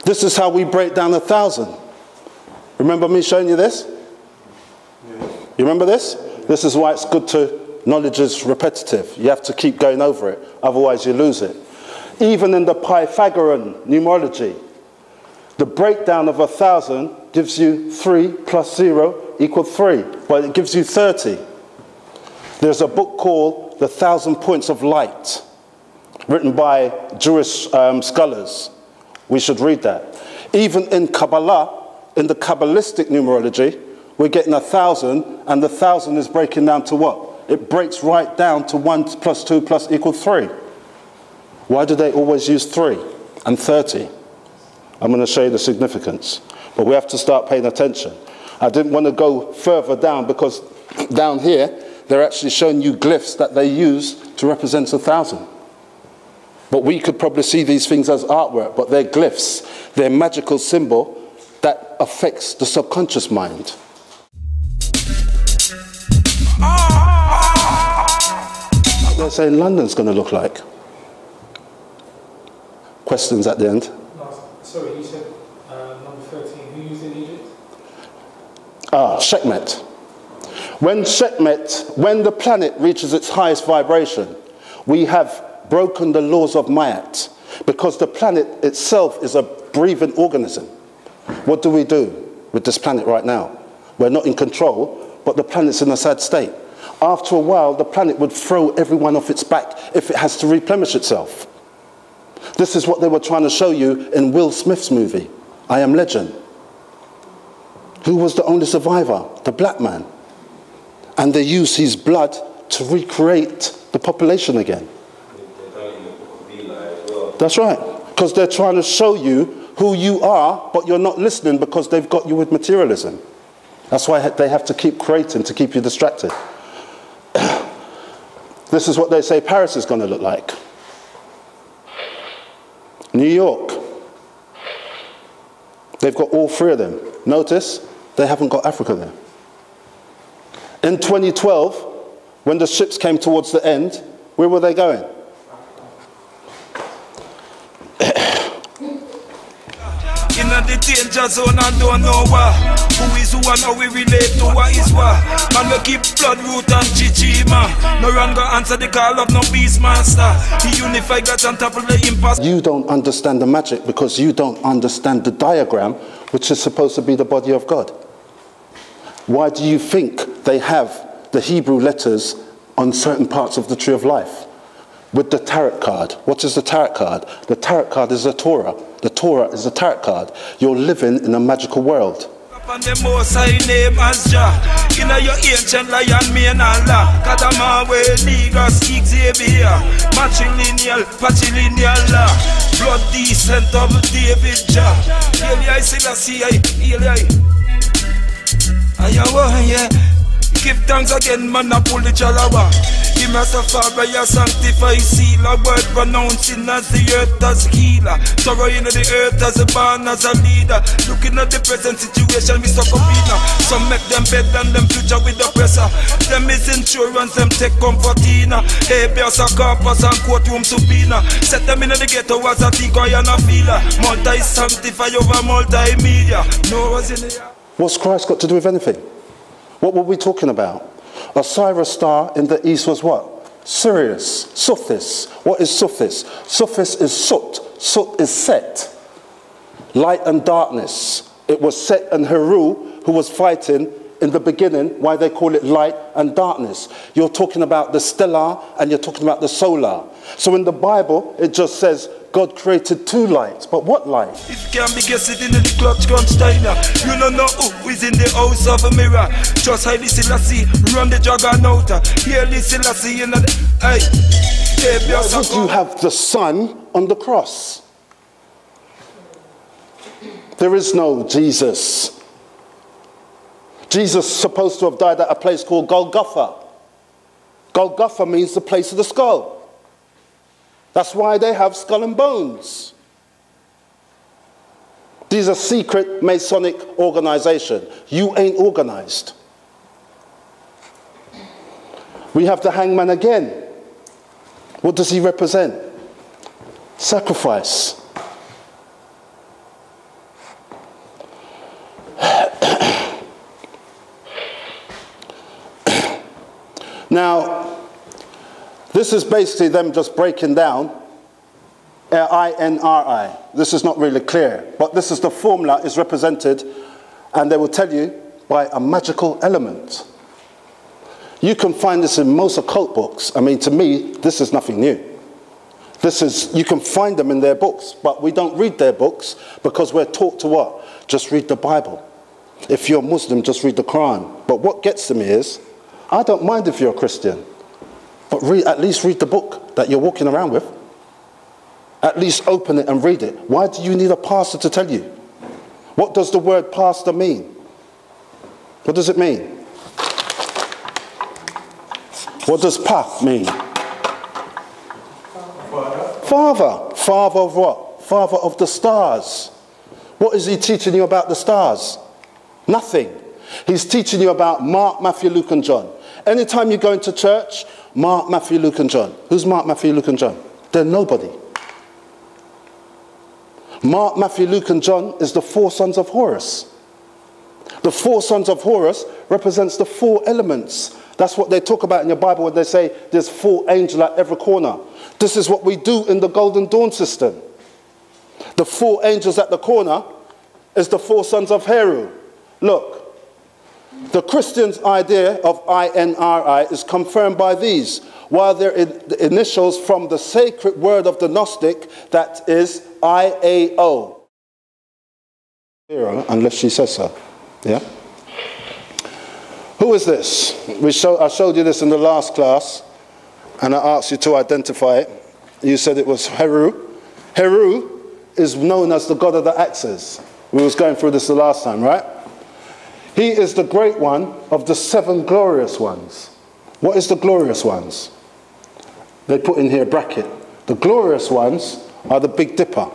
This is how we break down 1,000. Remember me showing you this? You remember this? This is why it's good to, knowledge is repetitive. You have to keep going over it, otherwise you lose it. Even in the Pythagorean numerology, the breakdown of 1,000 gives you 3 plus 0 equals 3. Well, it gives you 30. There's a book called The 1,000 Points of Light, written by Jewish scholars. We should read that. Even in Kabbalah, in the Kabbalistic numerology, we're getting 1,000, and the 1,000 is breaking down to what? It breaks right down to 1 plus 2 plus equals 3. Why do they always use 3 and 30? I'm going to show you the significance. But we have to start paying attention. I didn't want to go further down because down here, they're actually showing you glyphs that they use to represent 1,000. But we could probably see these things as artwork, but they're glyphs. They're magical symbol that affects the subconscious mind. They're saying London's going to look like. Questions at the end? Sorry, you said number 13. Who used in Egypt? Sekhmet. When the planet reaches its highest vibration, we have broken the laws of Ma'at, because the planet itself is a breathing organism. What do we do with this planet right now? We're not in control, but the planet's in a sad state. After a while, the planet would throw everyone off its back if it has to replenish itself. This is what they were trying to show you in Will Smith's movie, I Am Legend. Who was the only survivor? The black man. And they used his blood to recreate the population again. That's right. Because they're trying to show you who you are, but you're not listening because they've got you with materialism. That's why they have to keep creating to keep you distracted. This is what they say Paris is going to look like. New York. They've got all 3 of them. Notice, they haven't got Africa there. In 2012, when the ships came towards the end, where were they going? In the danger zone and don't know what. Who is who and how we relate to what is what. Man we keep blood root and chichima. No run go answer the call of no beast master. He unify God on top of the impasse. You don't understand the magic because you don't understand the diagram, which is supposed to be the body of God. Why do you think they have the Hebrew letters on certain parts of the tree of life? With the tarot card. What is the tarot card? The tarot card is the Torah. The Torah is the tarot card. You're living in a magical world. And the most high name as Jah. In your ancient lion, me and Allah. Kadama we Ligas, Xavier. Matrilineal, patrilineal law. Blood descent of David Jah. Eli Selassie, Eli. Yeah. Give thanks again, man, I pull the chalawa. Give me a father, you sanctify, seal a word pronouncing as the earth as healer. Thorough in the earth as a born as a leader. Looking at the present situation, we suck up in. Some make them better than them future with the pressure. Them is insurance, them take comfort in. Habeas, a corpus, and courtroom subpoena. Set them in the ghetto as a thinker and a feeler. Multi-sanctify over multimedia. No one's in the... What's Christ got to do with anything? What were we talking about? Osiris star in the east was what? Sirius, Sothis. What is Sothis? Sothis is Sut. Sut is Set. Light and darkness. It was Set and Heru who was fighting in the beginning, why they call it light and darkness. You're talking about the stellar and you're talking about the solar. So in the Bible, it just says God created 2 lights. But what light? If you can be guessing in the clutch container, you don't know who is in the house of a mirror. Just Haile Selassie, run the juggernaut. Haile Selassie in the... Hey, why would you have the sun on the cross? There is no Jesus. Jesus is supposed to have died at a place called Golgotha. Golgotha means the place of the skull. That's why they have skull and bones. These are secret Masonic organizations. You ain't organized. We have the hangman again. What does he represent? Sacrifice. Now, this is basically them just breaking down INRI. This is not really clear, but this is the formula is represented, and they will tell you by a magical element. You can find this in most occult books. I mean, to me, this is nothing new. You can find them in their books, but we don't read their books because we're taught to what? Just read the Bible. If you're Muslim, just read the Quran. But what gets to me is, I don't mind if you're a Christian, but at least read the book that you're walking around with. At least open it and read it. Why do you need a pastor to tell you? What does the word pastor mean? What does it mean? What does pa mean? Father. Father of what? Father of the stars. What is he teaching you about the stars? Nothing. He's teaching you about Mark, Matthew, Luke and John. Anytime you go into church, Mark, Matthew, Luke and John. Who's Mark, Matthew, Luke and John? They're nobody. Mark, Matthew, Luke and John is the 4 sons of Horus. The 4 sons of Horus represents the 4 elements. That's what they talk about in your Bible when they say there's 4 angels at every corner. This is what we do in the Golden Dawn system. The 4 angels at the corner is the 4 sons of Heru. Look, the Christians' idea of INRI is confirmed by these, while they're the initials from the sacred word of the Gnostic, that is IAO. Unless she says so. Yeah? Who is this? I showed you this in the last class, and I asked you to identify it. You said it was Heru. Heru is known as the god of the axes. We was going through this the last time, right? He is the great one of the 7 glorious ones. What is the glorious ones? They put in here a bracket. The glorious ones are the Big Dipper.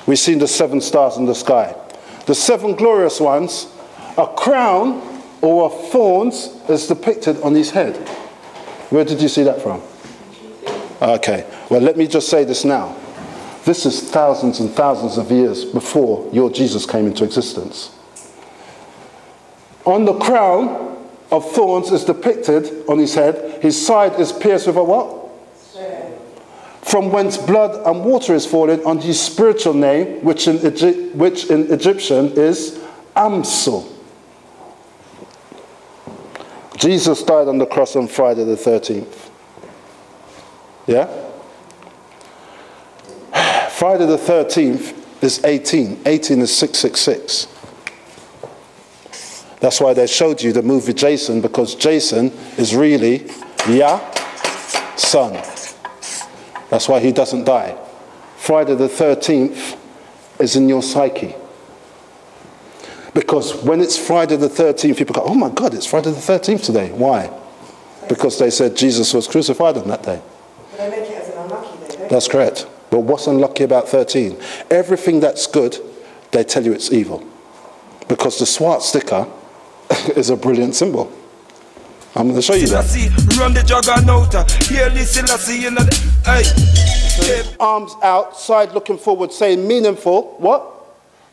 We've seen the 7 stars in the sky. The 7 glorious ones, a crown or of thorns is depicted on his head. Where did you see that from? Okay, well, let me just say this now. This is thousands and thousands of years before your Jesus came into existence. On the crown of thorns is depicted on his head. His side is pierced with a what? From whence blood and water is falling on his spiritual name, which in Egyptian is Amsul. Jesus died on the cross on Friday the 13th. Yeah? Friday the 13th is 18. 18 is 666. That's why they showed you the movie Jason, because Jason is really Yah's son. That's why he doesn't die. Friday the 13th is in your psyche. Because when it's Friday the 13th, people go, oh my God, it's Friday the 13th today. Why? Because they said Jesus was crucified on that day. But they make it as an unlucky day, don't That's correct. But what's unlucky about 13? Everything that's good, they tell you it's evil. Because the swastika is a brilliant symbol. I'm going to show you that. Arms out, side looking forward, saying meaningful. What?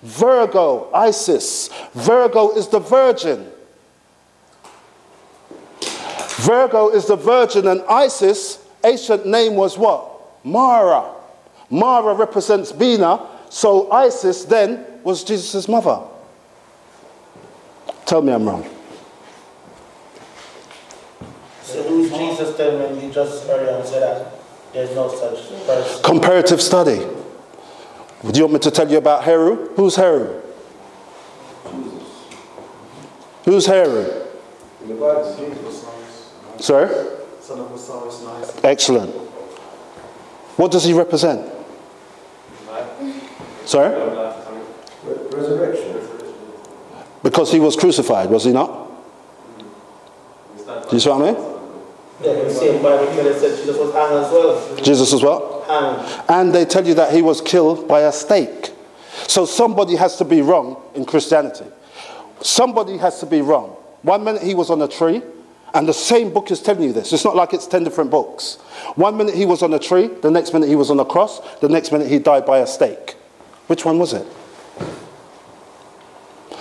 Virgo, Isis. Virgo is the virgin. Virgo is the virgin, and Isis, ancient name was what? Mara. Mara represents Bina, so Isis then was Jesus' mother. Tell me I'm wrong. So who's Jesus then when you just earlier said that there's no such person? Comparative study. Do you want me to tell you about Heru? Who's Heru? Jesus. Who's Heru? In the Bible, Jesus. Sorry? Son of Osiris, nice. Excellent. What does he represent? Sorry? Resurrection. Because he was crucified, was he not? Do you see what I mean? Yeah, in the same Bible they said Jesus was hanged as well. Jesus as well? Hanged. And they tell you that he was killed by a stake. So somebody has to be wrong in Christianity. Somebody has to be wrong. 1 minute he was on a tree, and the same book is telling you this. It's not like it's 10 different books. 1 minute he was on a tree, the next minute he was on a cross, the next minute he died by a stake. Which one was it?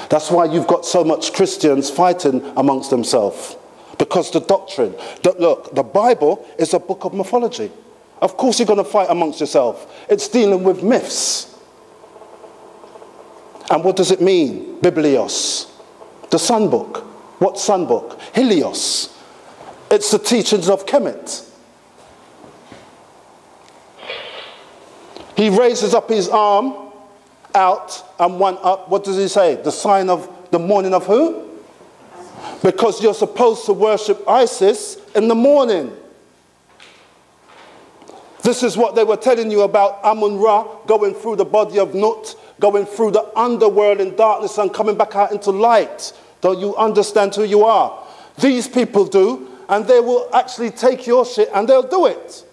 That's why you've got so much Christians fighting amongst themselves. Because the doctrine, look, the Bible is a book of mythology. Of course you're going to fight amongst yourself. It's dealing with myths. And what does it mean? Biblios. The sun book. What sun book? Helios. It's the teachings of Kemet. He raises up his arm out and one up. What does he say? The sign of the morning of who? Because you're supposed to worship Isis in the morning. This is what they were telling you about Amun-Ra going through the body of Nut, going through the underworld in darkness and coming back out into light. Don't you understand who you are? These people do, and they will actually take your shit and they'll do it.